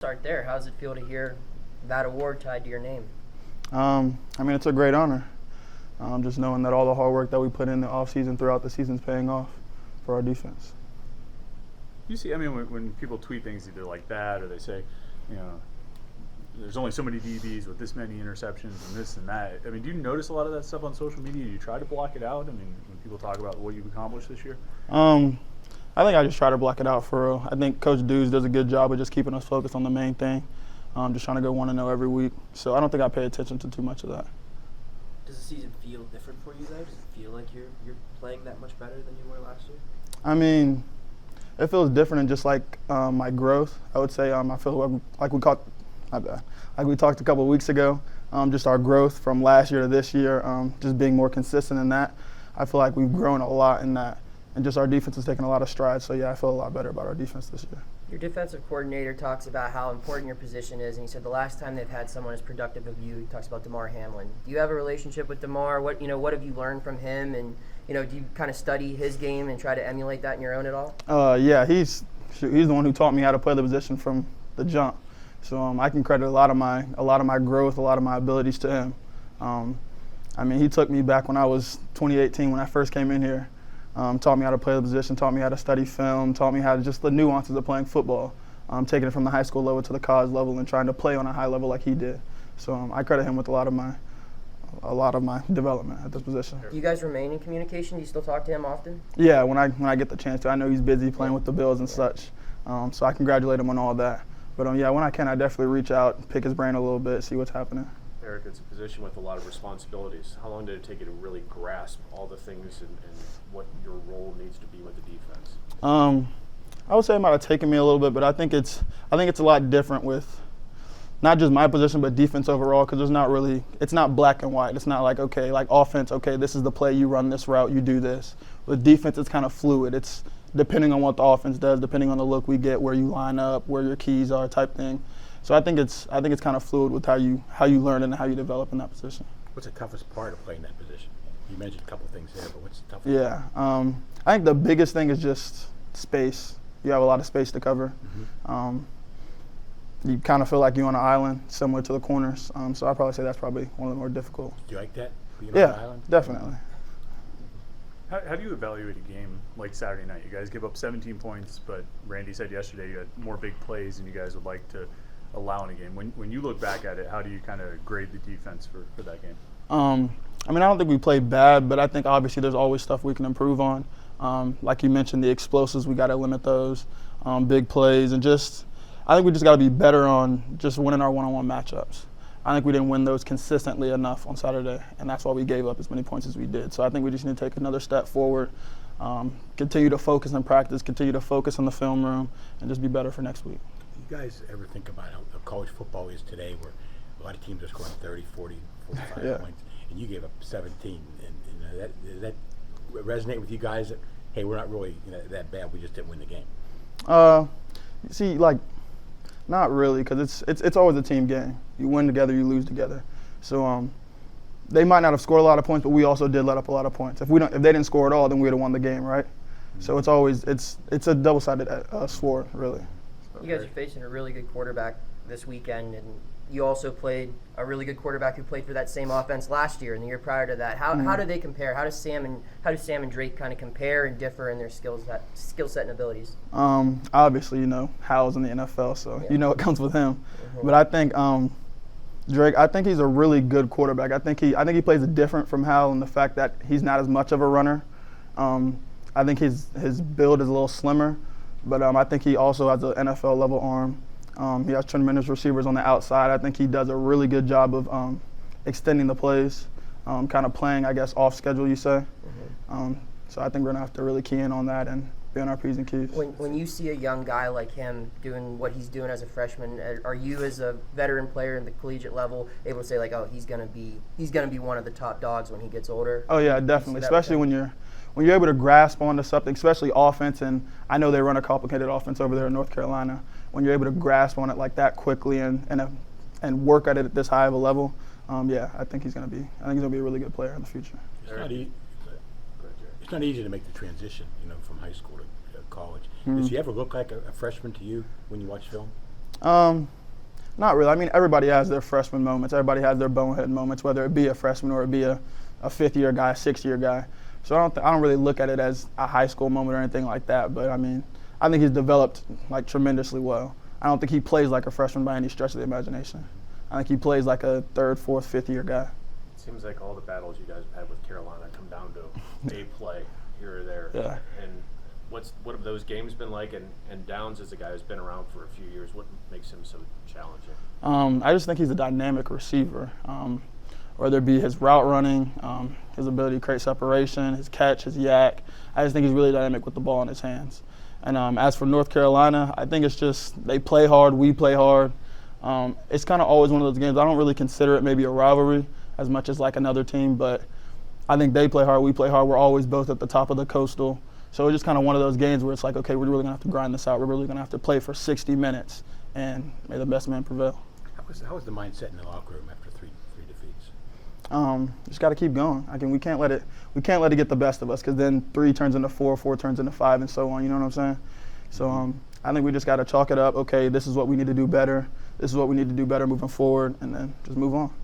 Start there. How does it feel to hear that award tied to your name? It's a great honor. Just knowing that all the hard work that we put in the offseason throughout the season is paying off for our defense. You see, when people tweet things either like that or they say, there's only so many DBs with this many interceptions and this and that. Do you notice a lot of that stuff on social media? Do you try to block it out? When people talk about what you've accomplished this year? I think I just try to block it out for real. I think Coach Dews does a good job of just keeping us focused on the main thing. Just trying to go 1-0 every week. So I don't think I pay attention to too much of that. Does the season feel different for you, though? Does it feel like you're playing that much better than you were last year? It feels different in just like my growth. I would say I feel like we talked a couple of weeks ago. Just our growth from last year to this year, just being more consistent in that. I feel like we've grown a lot in that. And just our defense has taken a lot of strides. So, yeah, I feel a lot better about our defense this year. Your defensive coordinator talks about how important your position is, and he said the last time they've had someone as productive as you, he talks about Demar Hamlin. Do you have a relationship with Demar? What have you learned from him? And, do you kind of study his game and try to emulate that in your own at all? Yeah, he's the one who taught me how to play the position from the jump. So I can credit a lot of my growth, a lot of my abilities to him. He took me back when I was 2018 when I first came in here. Taught me how to play the position, taught me how to study film, taught me how to just the nuances of playing football, taking it from the high school level to the college level and trying to play on a high level like he did. So I credit him with a lot of my development at this position. Do you guys remain in communication? Do you still talk to him often? Yeah, when I get the chance to. I know he's busy playing with the Bills and such, so I congratulate him on all that. But when I can, I definitely reach out, pick his brain a little bit, see what's happening. Erick, it's a position with a lot of responsibilities. How long did it take you to really grasp all the things and what your role needs to be with the defense? I would say it might have taken me a little bit, but I think it's a lot different with not just my position, but defense overall, because it's not black and white. It's not like, okay, like offense, okay, this is the play, you run this route, you do this. With defense, it's kind of fluid. It's depending on what the offense does, depending on the look we get, where you line up, where your keys are type thing. So I think it's kind of fluid with how you learn and how you develop in that position. What's the toughest part of playing that position? You mentioned a couple of things there, but what's the toughest part? Yeah, I think the biggest thing is just space. You have a lot of space to cover. You kind of feel like you're on an island, similar to the corners. So I'd probably say that's probably one of the more difficult. Do you like that, being on an island? Yeah, definitely. How do you evaluate a game like Saturday night? You guys give up 17 points, but Randy said yesterday you had more big plays than you guys would like to allow in a game. When you look back at it, how do you kind of grade the defense for that game? I don't think we played bad, but I think obviously there's always stuff we can improve on. Like you mentioned, the explosives, we got to limit those, big plays, and I think we just got to be better on just winning our one-on-one matchups. I think we didn't win those consistently enough on Saturday, and that's why we gave up as many points as we did. So I think we just need to take another step forward, continue to focus in practice, continue to focus in the film room, and just be better for next week. Do you guys ever think about how college football is today, where a lot of teams are scoring 30, 40, 45 points, and you gave up 17? And does that resonate with you guys that, hey, we're not really that bad, we just didn't win the game? Not really, because it's always a team game. You win together, you lose together. So they might not have scored a lot of points, but we also did let up a lot of points. If they didn't score at all, then we would have won the game, right? So it's always it's a double-sided sword, really. You guys are facing a really good quarterback this weekend, and you also played a really good quarterback who played for that same offense last year and the year prior to that. How do they compare? How do Sam and Drake kind of compare and differ in their skill set and abilities? Obviously, Howell's in the NFL, so it comes with him. But I think Drake, I think he's a really good quarterback. I think he plays different from Howell in the fact that he's not as much of a runner. I think his build is a little slimmer, but I think he also has an NFL level arm. He has tremendous receivers on the outside. I think he does a really good job of extending the plays, kind of playing, I guess, off schedule, you say. So I think we're going to have to really key in on that and be on our P's and Q's. When you see a young guy like him doing what he's doing as a freshman, are you as a veteran player in the collegiate level able to say, like, oh, he's going to be one of the top dogs when he gets older? Oh, yeah, definitely, especially when you're able to grasp onto something, especially offense, and I know they run a complicated offense over there in North Carolina. When you're able to grasp on it like that quickly and work at it at this high of a level, I think he's going to be a really good player in the future. It's not easy to make the transition, from high school to college. Does he ever look like a freshman to you when you watch film? Not really. I mean, everybody has their freshman moments. Everybody has their bonehead moments, whether it be a freshman or it be a fifth-year guy, a sixth-year guy. So I don't really look at it as a high school moment or anything like that. But I mean, I think he's developed like tremendously well. I don't think he plays like a freshman by any stretch of the imagination. I think he plays like a third, fourth, fifth-year guy. It seems like all the battles you guys have had with Carolina come down to a play here or there. Yeah. And what have those games been like? And Downs is a guy who's been around for a few years. What makes him so challenging? I just think he's a dynamic receiver. Whether it be his route running, his ability to create separation, his catch, his yak. I just think he's really dynamic with the ball in his hands. And as for North Carolina, I think it's just they play hard, we play hard. It's kind of always one of those games. I don't really consider it maybe a rivalry as much as like another team, but I think they play hard, we play hard. We're always both at the top of the Coastal. So it's just kind of one of those games where it's like, okay, we're really going to have to grind this out. We're really going to have to play for 60 minutes, and may the best man prevail. How was the mindset in the locker room after three defeats? Just got to keep going. We can't let it get the best of us, because then 3 turns into 4, 4 turns into 5, and so on. You know what I'm saying? So I think we just got to chalk it up. Okay, this is what we need to do better. This is what we need to do better moving forward, and then just move on.